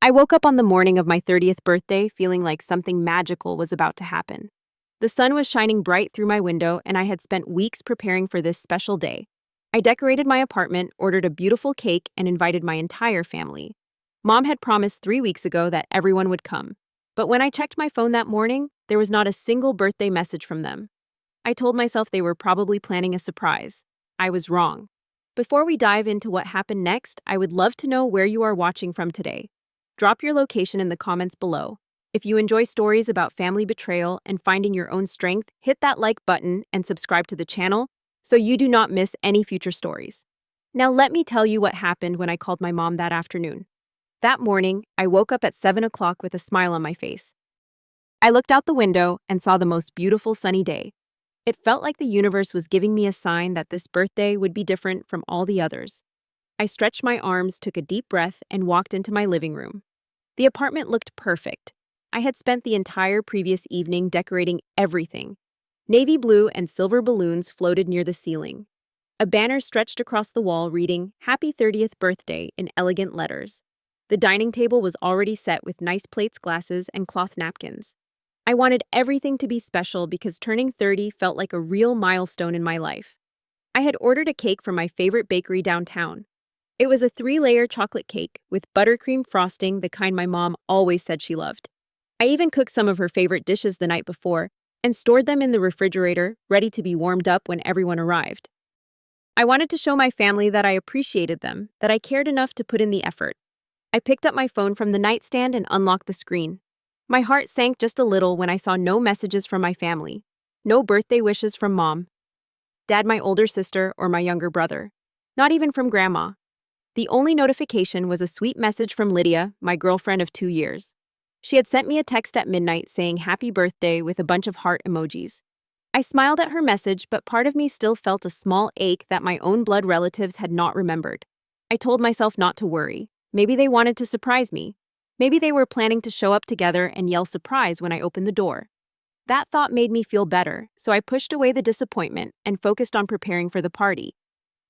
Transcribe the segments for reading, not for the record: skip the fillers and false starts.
I woke up on the morning of my 30th birthday feeling like something magical was about to happen. The sun was shining bright through my window, and I had spent weeks preparing for this special day. I decorated my apartment, ordered a beautiful cake, and invited my entire family. Mom had promised 3 weeks ago that everyone would come. But when I checked my phone that morning, there was not a single birthday message from them. I told myself they were probably planning a surprise. I was wrong. Before we dive into what happened next, I would love to know where you are watching from today. Drop your location in the comments below. If you enjoy stories about family betrayal and finding your own strength, hit that like button and subscribe to the channel so you do not miss any future stories. Now let me tell you what happened when I called my mom that afternoon. That morning, I woke up at 7 o'clock with a smile on my face. I looked out the window and saw the most beautiful sunny day. It felt like the universe was giving me a sign that this birthday would be different from all the others. I stretched my arms, took a deep breath, and walked into my living room. The apartment looked perfect. I had spent the entire previous evening decorating everything. Navy blue and silver balloons floated near the ceiling. A banner stretched across the wall reading, "Happy 30th birthday" in elegant letters. The dining table was already set with nice plates, glasses, and cloth napkins. I wanted everything to be special because turning 30 felt like a real milestone in my life. I had ordered a cake from my favorite bakery downtown. It was a 3-layer chocolate cake with buttercream frosting, the kind my mom always said she loved. I even cooked some of her favorite dishes the night before and stored them in the refrigerator, ready to be warmed up when everyone arrived. I wanted to show my family that I appreciated them, that I cared enough to put in the effort. I picked up my phone from the nightstand and unlocked the screen. My heart sank just a little when I saw no messages from my family. No birthday wishes from mom, dad, my older sister, or my younger brother. Not even from grandma. The only notification was a sweet message from Lydia, my girlfriend of 2 years. She had sent me a text at midnight saying happy birthday with a bunch of heart emojis. I smiled at her message, but part of me still felt a small ache that my own blood relatives had not remembered. I told myself not to worry. Maybe they wanted to surprise me. Maybe they were planning to show up together and yell surprise when I opened the door. That thought made me feel better, so I pushed away the disappointment and focused on preparing for the party.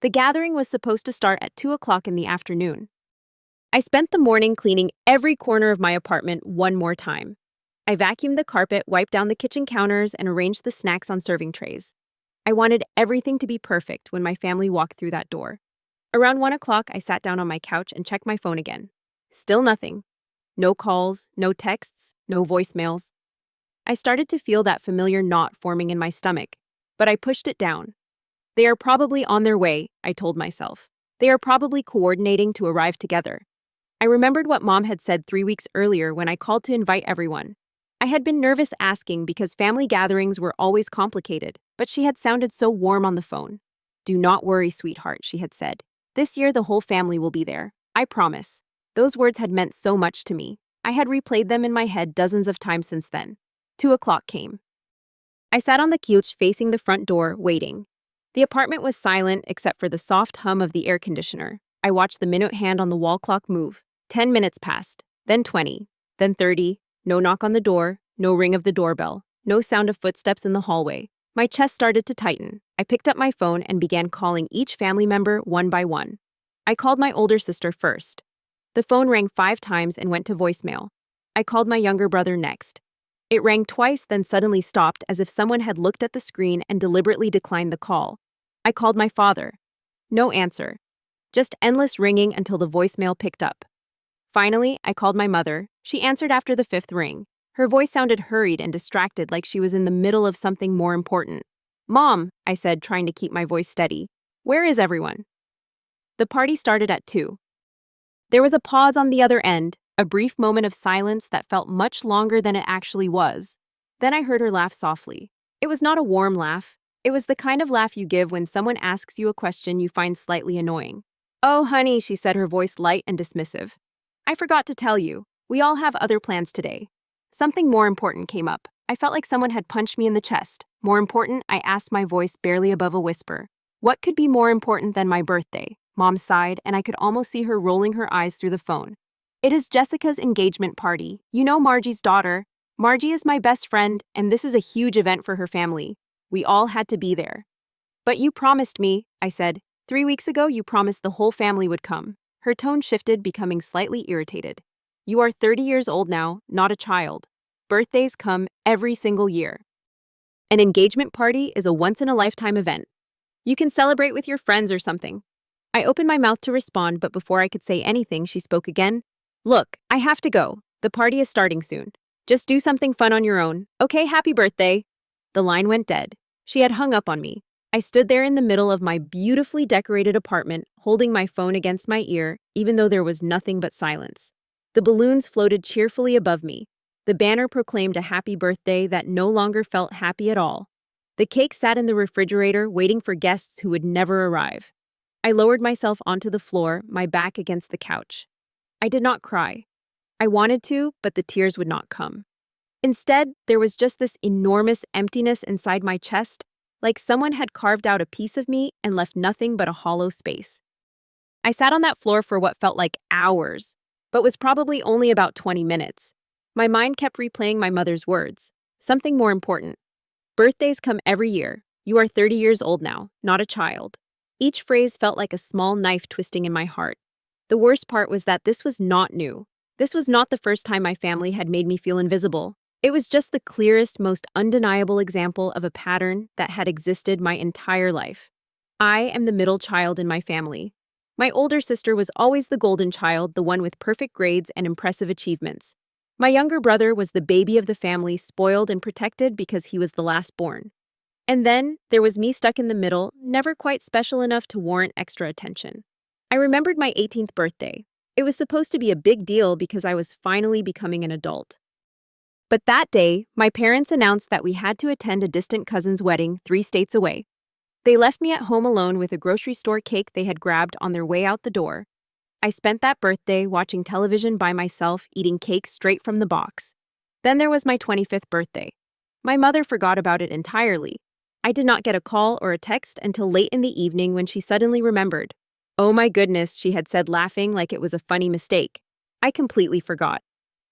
The gathering was supposed to start at 2 o'clock in the afternoon. I spent the morning cleaning every corner of my apartment one more time. I vacuumed the carpet, wiped down the kitchen counters, and arranged the snacks on serving trays. I wanted everything to be perfect when my family walked through that door. Around 1 o'clock, I sat down on my couch and checked my phone again. Still nothing. No calls, no texts, no voicemails. I started to feel that familiar knot forming in my stomach, but I pushed it down. They are probably on their way, I told myself. They are probably coordinating to arrive together. I remembered what Mom had said 3 weeks earlier when I called to invite everyone. I had been nervous asking because family gatherings were always complicated, but she had sounded so warm on the phone. "Do not worry, sweetheart," she had said. "This year the whole family will be there. I promise." Those words had meant so much to me. I had replayed them in my head dozens of times since then. 2 o'clock came. I sat on the couch facing the front door, waiting. The apartment was silent except for the soft hum of the air conditioner. I watched the minute hand on the wall clock move. 10 minutes passed, then 20, then 30. No knock on the door, no ring of the doorbell, no sound of footsteps in the hallway. My chest started to tighten. I picked up my phone and began calling each family member one by one. I called my older sister first. The phone rang 5 times and went to voicemail. I called my younger brother next. It rang twice, then suddenly stopped as if someone had looked at the screen and deliberately declined the call. I called my father. No answer. Just endless ringing until the voicemail picked up. Finally, I called my mother. She answered after the 5th ring. Her voice sounded hurried and distracted, like she was in the middle of something more important. "Mom," I said, trying to keep my voice steady. "Where is everyone?" The party started at 2. There was a pause on the other end, a brief moment of silence that felt much longer than it actually was. Then I heard her laugh softly. It was not a warm laugh. It was the kind of laugh you give when someone asks you a question you find slightly annoying. "Oh, honey," she said, her voice light and dismissive. "I forgot to tell you. We all have other plans today." Something more important came up. I felt like someone had punched me in the chest. More important, I asked, my voice barely above a whisper. "What could be more important than my birthday?" Mom sighed, and I could almost see her rolling her eyes through the phone. "It is Jessica's engagement party. You know, Margie's daughter. Margie is my best friend, and this is a huge event for her family. We all had to be there." "But you promised me," I said. 3 weeks ago, you promised the whole family would come." Her tone shifted, becoming slightly irritated. You are 30 years old now, not a child. Birthdays come every single year. An engagement party is a once-in-a-lifetime event. You can celebrate with your friends or something. I opened my mouth to respond, but before I could say anything, she spoke again. Look, I have to go. The party is starting soon. Just do something fun on your own. Okay, happy birthday. The line went dead. She had hung up on me. I stood there in the middle of my beautifully decorated apartment, holding my phone against my ear, even though there was nothing but silence. The balloons floated cheerfully above me. The banner proclaimed a happy birthday that no longer felt happy at all. The cake sat in the refrigerator, waiting for guests who would never arrive. I lowered myself onto the floor, my back against the couch. I did not cry. I wanted to, but the tears would not come. Instead, there was just this enormous emptiness inside my chest, like someone had carved out a piece of me and left nothing but a hollow space. I sat on that floor for what felt like hours, but was probably only about 20 minutes. My mind kept replaying my mother's words. Something more important. Birthdays come every year. You are 30 years old now, not a child. Each phrase felt like a small knife twisting in my heart. The worst part was that this was not new. This was not the first time my family had made me feel invisible. It was just the clearest, most undeniable example of a pattern that had existed my entire life. I am the middle child in my family. My older sister was always the golden child, the one with perfect grades and impressive achievements. My younger brother was the baby of the family, spoiled and protected because he was the last born. And then there was me stuck in the middle, never quite special enough to warrant extra attention. I remembered my 18th birthday. It was supposed to be a big deal because I was finally becoming an adult. But that day, my parents announced that we had to attend a distant cousin's wedding 3 states away. They left me at home alone with a grocery store cake they had grabbed on their way out the door. I spent that birthday watching television by myself, eating cake straight from the box. Then there was my 25th birthday. My mother forgot about it entirely. I did not get a call or a text until late in the evening when she suddenly remembered. Oh my goodness, she had said, laughing like it was a funny mistake. I completely forgot.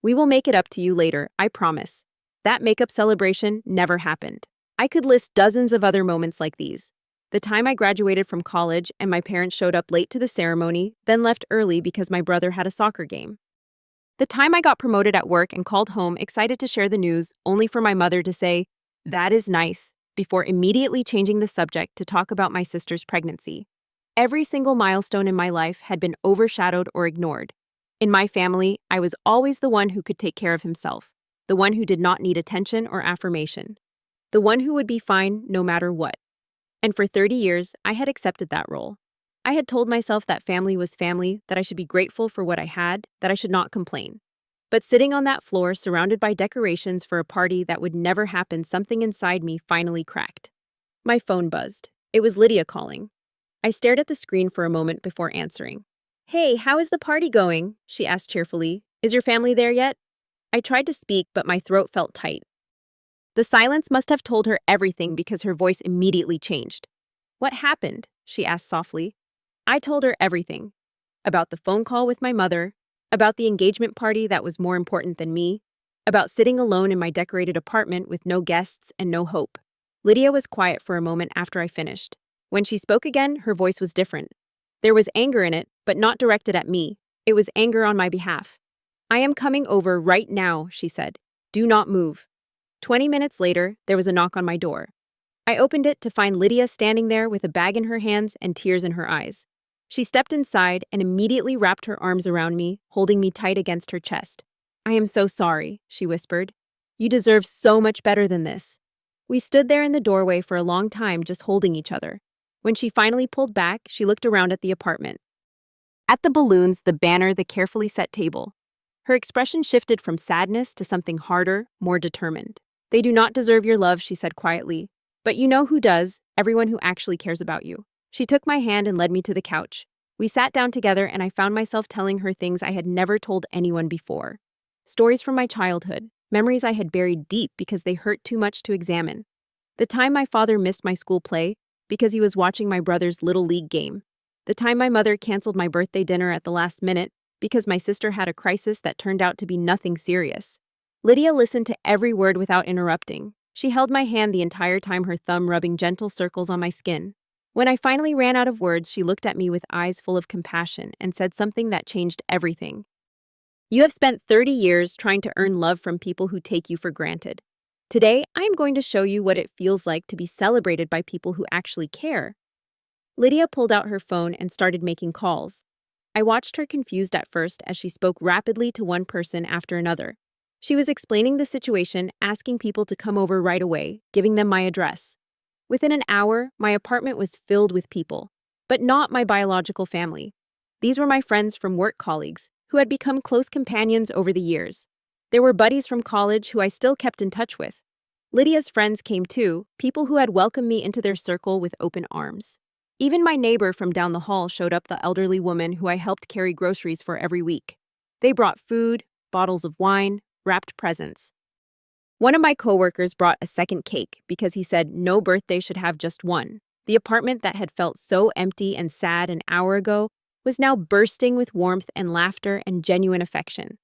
We will make it up to you later, I promise. That makeup celebration never happened. I could list dozens of other moments like these. The time I graduated from college and my parents showed up late to the ceremony, then left early because my brother had a soccer game. The time I got promoted at work and called home excited to share the news, only for my mother to say, "That is nice," before immediately changing the subject to talk about my sister's pregnancy. Every single milestone in my life had been overshadowed or ignored. In my family, I was always the one who could take care of himself, the one who did not need attention or affirmation, the one who would be fine no matter what. And for 30 years, I had accepted that role. I had told myself that family was family, that I should be grateful for what I had, that I should not complain. But sitting on that floor, surrounded by decorations for a party that would never happen, something inside me finally cracked. My phone buzzed. It was Lydia calling. I stared at the screen for a moment before answering. "Hey, how is the party going?" she asked cheerfully. "Is your family there yet?" I tried to speak, but my throat felt tight. The silence must have told her everything because her voice immediately changed. "What happened?" she asked softly. I told her everything. About the phone call with my mother, about the engagement party that was more important than me, about sitting alone in my decorated apartment with no guests and no hope. Lydia was quiet for a moment after I finished. When she spoke again, her voice was different. There was anger in it, but not directed at me. It was anger on my behalf. "I am coming over right now," she said. "Do not move." 20 minutes later, there was a knock on my door. I opened it to find Lydia standing there with a bag in her hands and tears in her eyes. She stepped inside and immediately wrapped her arms around me, holding me tight against her chest. "I am so sorry," she whispered. "You deserve so much better than this." We stood there in the doorway for a long time, just holding each other. When she finally pulled back, she looked around at the apartment. At the balloons, the banner, the carefully set table. Her expression shifted from sadness to something harder, more determined. "They do not deserve your love," she said quietly. "But you know who does, everyone who actually cares about you." She took my hand and led me to the couch. We sat down together and I found myself telling her things I had never told anyone before. Stories from my childhood, memories I had buried deep because they hurt too much to examine. The time my father missed my school play because he was watching my brother's Little League game. The time my mother canceled my birthday dinner at the last minute because my sister had a crisis that turned out to be nothing serious. Lydia listened to every word without interrupting. She held my hand the entire time, her thumb rubbing gentle circles on my skin. When I finally ran out of words, she looked at me with eyes full of compassion and said something that changed everything. You have spent 30 years trying to earn love from people who take you for granted. Today, I am going to show you what it feels like to be celebrated by people who actually care. Lydia pulled out her phone and started making calls. I watched her confused at first as she spoke rapidly to one person after another. She was explaining the situation, asking people to come over right away, giving them my address. Within an hour, my apartment was filled with people, but not my biological family. These were my friends from work colleagues, who had become close companions over the years. There were buddies from college who I still kept in touch with. Lydia's friends came too, people who had welcomed me into their circle with open arms. Even my neighbor from down the hall showed up, the elderly woman who I helped carry groceries for every week. They brought food, bottles of wine, wrapped presents. One of my coworkers brought a second cake because he said no birthday should have just one. The apartment that had felt so empty and sad an hour ago was now bursting with warmth and laughter and genuine affection.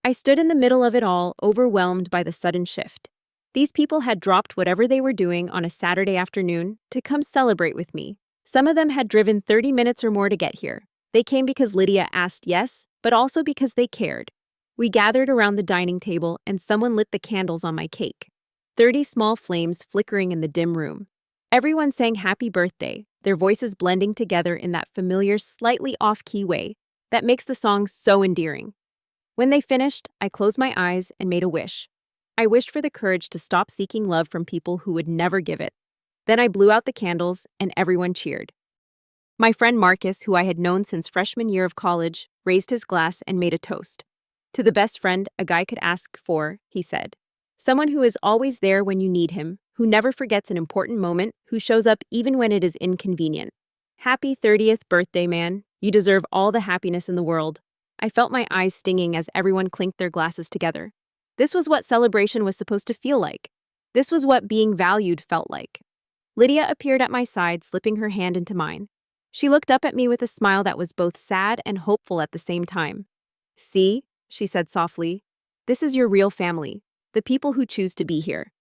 I stood in the middle of it all, overwhelmed by the sudden shift. These people had dropped whatever they were doing on a Saturday afternoon to come celebrate with me. Some of them had driven 30 minutes or more to get here. They came because Lydia asked, yes, but also because they cared. We gathered around the dining table and someone lit the candles on my cake. 30 small flames flickering in the dim room. Everyone sang happy birthday, their voices blending together in that familiar, slightly off-key way that makes the song so endearing. When they finished, I closed my eyes and made a wish. I wished for the courage to stop seeking love from people who would never give it. Then I blew out the candles and everyone cheered. My friend Marcus, who I had known since freshman year of college, raised his glass and made a toast. To the best friend a guy could ask for, he said. Someone who is always there when you need him, who never forgets an important moment, who shows up even when it is inconvenient. Happy 30th birthday, man. You deserve all the happiness in the world. I felt my eyes stinging as everyone clinked their glasses together. This was what celebration was supposed to feel like. This was what being valued felt like. Lydia appeared at my side, slipping her hand into mine. She looked up at me with a smile that was both sad and hopeful at the same time. See, she said softly, this is your real family, the people who choose to be here.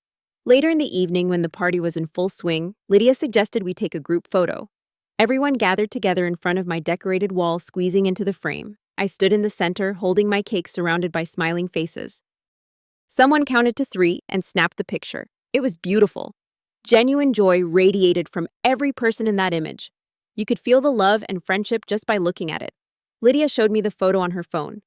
Later in the evening, when the party was in full swing, Lydia suggested we take a group photo. Everyone gathered together in front of my decorated wall, squeezing into the frame. I stood in the center, holding my cake surrounded by smiling faces. Someone counted to 3 and snapped the picture. It was beautiful. Genuine joy radiated from every person in that image. You could feel the love and friendship just by looking at it. Lydia showed me the photo on her phone.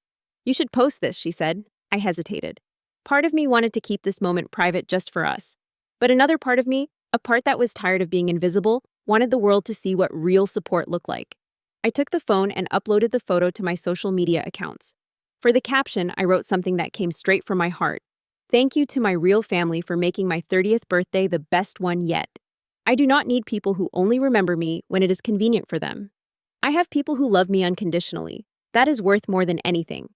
You should post this, she said. I hesitated. Part of me wanted to keep this moment private just for us. But another part of me, a part that was tired of being invisible, wanted the world to see what real support looked like. I took the phone and uploaded the photo to my social media accounts. For the caption, I wrote something that came straight from my heart. Thank you to my real family for making my 30th birthday the best one yet. I do not need people who only remember me when it is convenient for them. I have people who love me unconditionally. That is worth more than anything.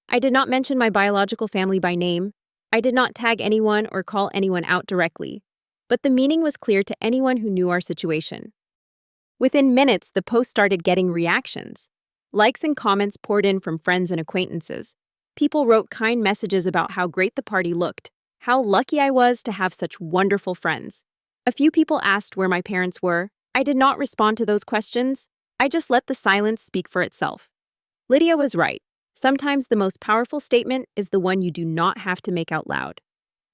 I did not mention my biological family by name. I did not tag anyone or call anyone out directly. But the meaning was clear to anyone who knew our situation. Within minutes, the post started getting reactions. Likes and comments poured in from friends and acquaintances. People wrote kind messages about how great the party looked, how lucky I was to have such wonderful friends. A few people asked where my parents were. I did not respond to those questions. I just let the silence speak for itself. Lydia was right. Sometimes the most powerful statement is the one you do not have to make out loud.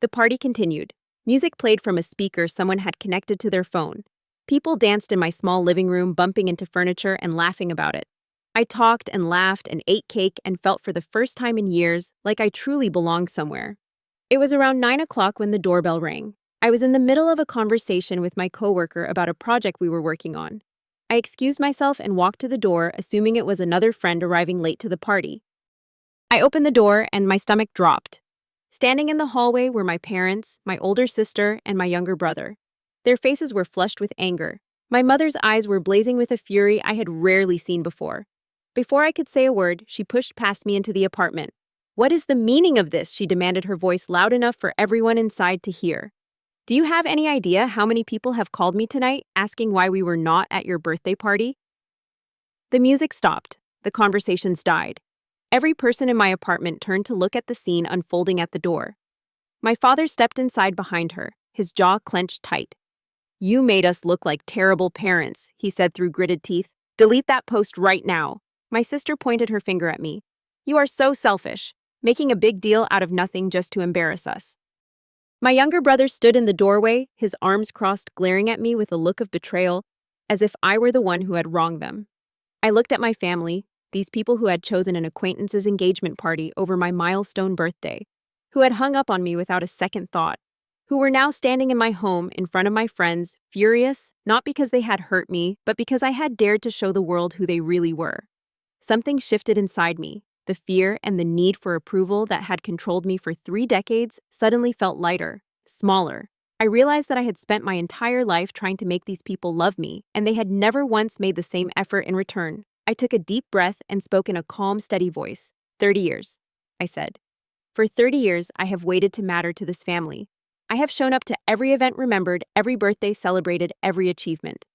The party continued. Music played from a speaker someone had connected to their phone. People danced in my small living room, bumping into furniture and laughing about it. I talked and laughed and ate cake and felt for the first time in years like I truly belonged somewhere. It was around 9 o'clock when the doorbell rang. I was in the middle of a conversation with my coworker about a project we were working on. I excused myself and walked to the door, assuming it was another friend arriving late to the party. I opened the door and my stomach dropped. Standing in the hallway were my parents, my older sister, and my younger brother. Their faces were flushed with anger. My mother's eyes were blazing with a fury I had rarely seen before. Before I could say a word, she pushed past me into the apartment. What is the meaning of this? She demanded, her voice loud enough for everyone inside to hear. Do you have any idea how many people have called me tonight, asking why we were not at your birthday party? The music stopped. The conversations died. Every person in my apartment turned to look at the scene unfolding at the door. My father stepped inside behind her, his jaw clenched tight. You made us look like terrible parents, he said through gritted teeth. Delete that post right now. My sister pointed her finger at me. You are so selfish. making a big deal out of nothing just to embarrass us. My younger brother stood in the doorway, his arms crossed, glaring at me with a look of betrayal, as if I were the one who had wronged them. I looked at my family, these people who had chosen an acquaintance's engagement party over my milestone birthday, who had hung up on me without a second thought, who were now standing in my home in front of my friends, furious, not because they had hurt me, but because I had dared to show the world who they really were. Something shifted inside me. The fear and the need for approval that had controlled me for 3 decades suddenly felt lighter, smaller. I realized that I had spent my entire life trying to make these people love me, and they had never once made the same effort in return. I took a deep breath and spoke in a calm, steady voice. 30 years, I said. For 30 years, I have waited to matter to this family. I have shown up to every event remembered, every birthday celebrated, every achievement.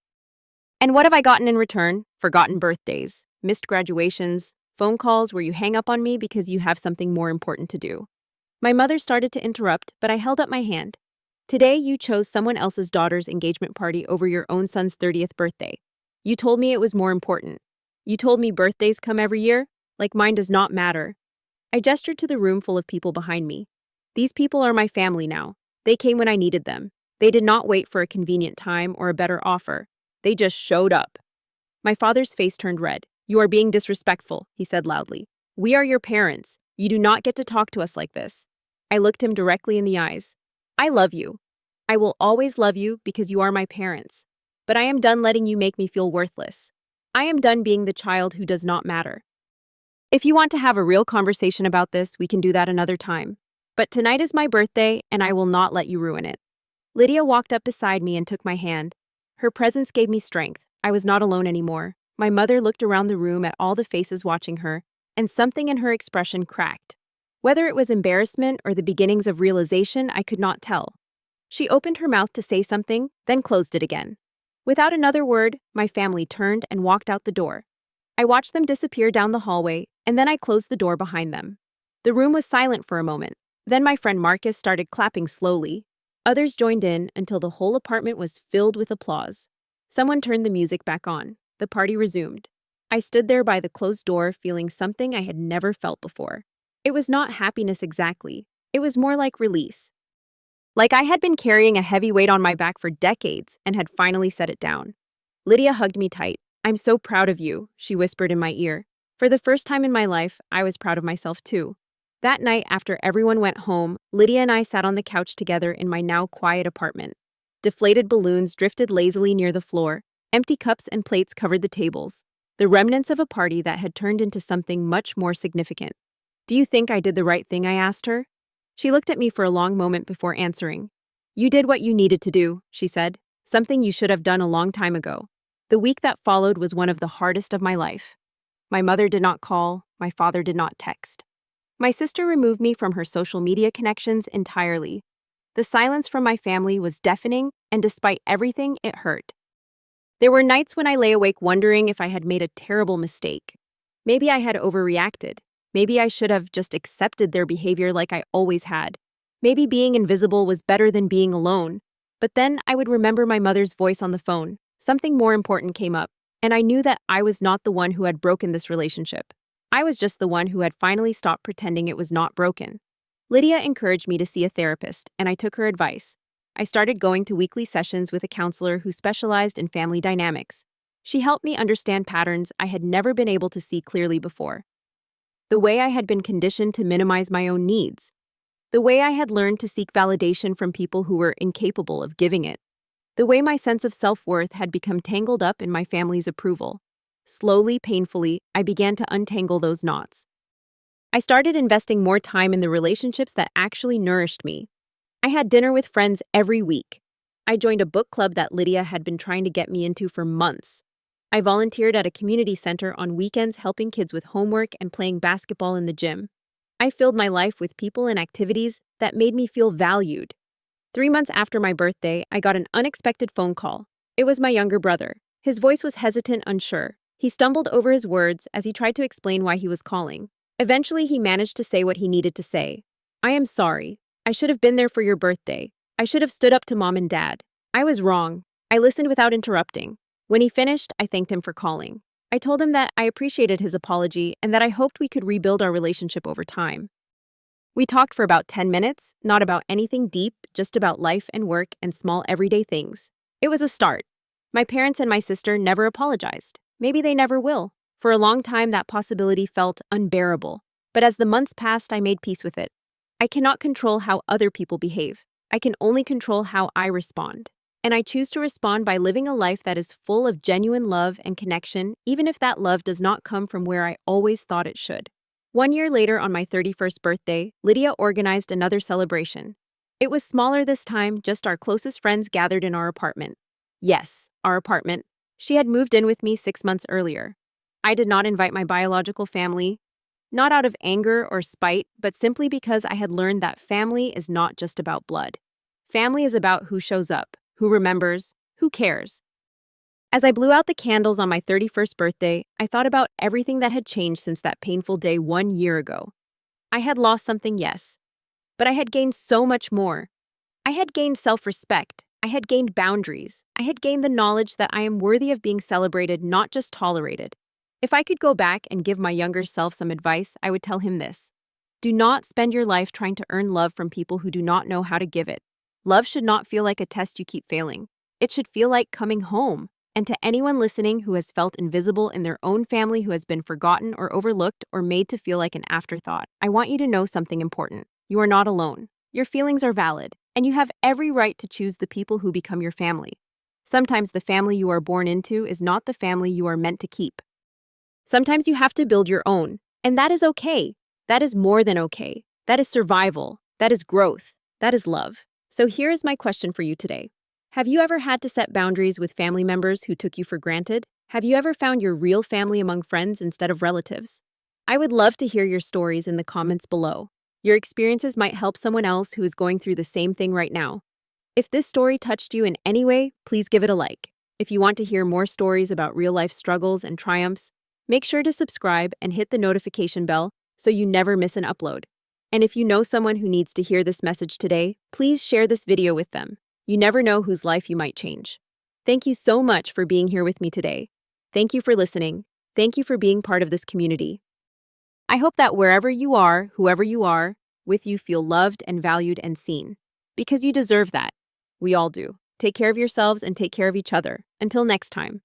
And what have I gotten in return? Forgotten birthdays, missed graduations, phone calls where you hang up on me because you have something more important to do. My mother started to interrupt, but I held up my hand. Today, you chose someone else's daughter's engagement party over your own son's 30th birthday. You told me it was more important. You told me birthdays come every year, like mine does not matter. I gestured to the room full of people behind me. These people are my family now. They came when I needed them. They did not wait for a convenient time or a better offer. They just showed up. My father's face turned red. You are being disrespectful, he said loudly. We are your parents. You do not get to talk to us like this. I looked him directly in the eyes. I love you. I will always love you because you are my parents. But I am done letting you make me feel worthless. I am done being the child who does not matter. If you want to have a real conversation about this, we can do that another time. But tonight is my birthday, and I will not let you ruin it. Lydia walked up beside me and took my hand. Her presence gave me strength. I was not alone anymore. My mother looked around the room at all the faces watching her, and something in her expression cracked. Whether it was embarrassment or the beginnings of realization, I could not tell. She opened her mouth to say something, then closed it again. Without another word, my family turned and walked out the door. I watched them disappear down the hallway, and then I closed the door behind them. The room was silent for a moment. Then my friend Marcus started clapping slowly. Others joined in until the whole apartment was filled with applause. Someone turned the music back on. The party resumed. I stood there by the closed door feeling something I had never felt before. It was not happiness exactly. It was more like release. Like I had been carrying a heavy weight on my back for decades and had finally set it down. Lydia hugged me tight. I'm so proud of you, she whispered in my ear. For the first time in my life, I was proud of myself too. That night, after everyone went home, Lydia and I sat on the couch together in my now quiet apartment. Deflated balloons drifted lazily near the floor. Empty cups and plates covered the tables. The remnants of a party that had turned into something much more significant. Do you think I did the right thing? I asked her. She looked at me for a long moment before answering. You did what you needed to do, she said. Something you should have done a long time ago. The week that followed was one of the hardest of my life. My mother did not call. My father did not text. My sister removed me from her social media connections entirely. The silence from my family was deafening, and despite everything, it hurt. There were nights when I lay awake wondering if I had made a terrible mistake. Maybe I had overreacted. Maybe I should have just accepted their behavior like I always had. Maybe being invisible was better than being alone. But then I would remember my mother's voice on the phone. Something more important came up, and I knew that I was not the one who had broken this relationship. I was just the one who had finally stopped pretending it was not broken. Lydia encouraged me to see a therapist, and I took her advice. I started going to weekly sessions with a counselor who specialized in family dynamics. She helped me understand patterns I had never been able to see clearly before. The way I had been conditioned to minimize my own needs. The way I had learned to seek validation from people who were incapable of giving it. The way my sense of self-worth had become tangled up in my family's approval. Slowly, painfully, I began to untangle those knots. I started investing more time in the relationships that actually nourished me. I had dinner with friends every week. I joined a book club that Lydia had been trying to get me into for months. I volunteered at a community center on weekends helping kids with homework and playing basketball in the gym. I filled my life with people and activities that made me feel valued. 3 months after my birthday, I got an unexpected phone call. It was my younger brother. His voice was hesitant, unsure. He stumbled over his words as he tried to explain why he was calling. Eventually, he managed to say what he needed to say. I am sorry. I should have been there for your birthday. I should have stood up to Mom and Dad. I was wrong. I listened without interrupting. When he finished, I thanked him for calling. I told him that I appreciated his apology and that I hoped we could rebuild our relationship over time. We talked for about 10 minutes, not about anything deep, just about life and work and small everyday things. It was a start. My parents and my sister never apologized. Maybe they never will. For a long time, that possibility felt unbearable. But as the months passed, I made peace with it. I cannot control how other people behave. I can only control how I respond. And I choose to respond by living a life that is full of genuine love and connection, even if that love does not come from where I always thought it should. 1 year later, on my 31st birthday, Lydia organized another celebration. It was smaller this time, just our closest friends gathered in our apartment. Yes, our apartment. She had moved in with me 6 months earlier. I did not invite my biological family, not out of anger or spite, but simply because I had learned that family is not just about blood. Family is about who shows up, who remembers, who cares. As I blew out the candles on my 31st birthday, I thought about everything that had changed since that painful day 1 year ago. I had lost something, yes, but I had gained so much more. I had gained self-respect. I had gained boundaries. I had gained the knowledge that I am worthy of being celebrated, not just tolerated. If I could go back and give my younger self some advice, I would tell him this. Do not spend your life trying to earn love from people who do not know how to give it. Love should not feel like a test you keep failing. It should feel like coming home. And to anyone listening who has felt invisible in their own family, who has been forgotten or overlooked or made to feel like an afterthought, I want you to know something important. You are not alone. Your feelings are valid, and you have every right to choose the people who become your family. Sometimes the family you are born into is not the family you are meant to keep. Sometimes you have to build your own, and that is okay. That is more than okay. That is survival. That is growth. That is love. So here is my question for you today. Have you ever had to set boundaries with family members who took you for granted? Have you ever found your real family among friends instead of relatives? I would love to hear your stories in the comments below. Your experiences might help someone else who is going through the same thing right now. If this story touched you in any way, please give it a like. If you want to hear more stories about real-life struggles and triumphs, make sure to subscribe and hit the notification bell so you never miss an upload. And if you know someone who needs to hear this message today, please share this video with them. You never know whose life you might change. Thank you so much for being here with me today. Thank you for listening. Thank you for being part of this community. I hope that wherever you are, whoever you are, with you feel loved and valued and seen. Because you deserve that. We all do. Take care of yourselves and take care of each other. Until next time.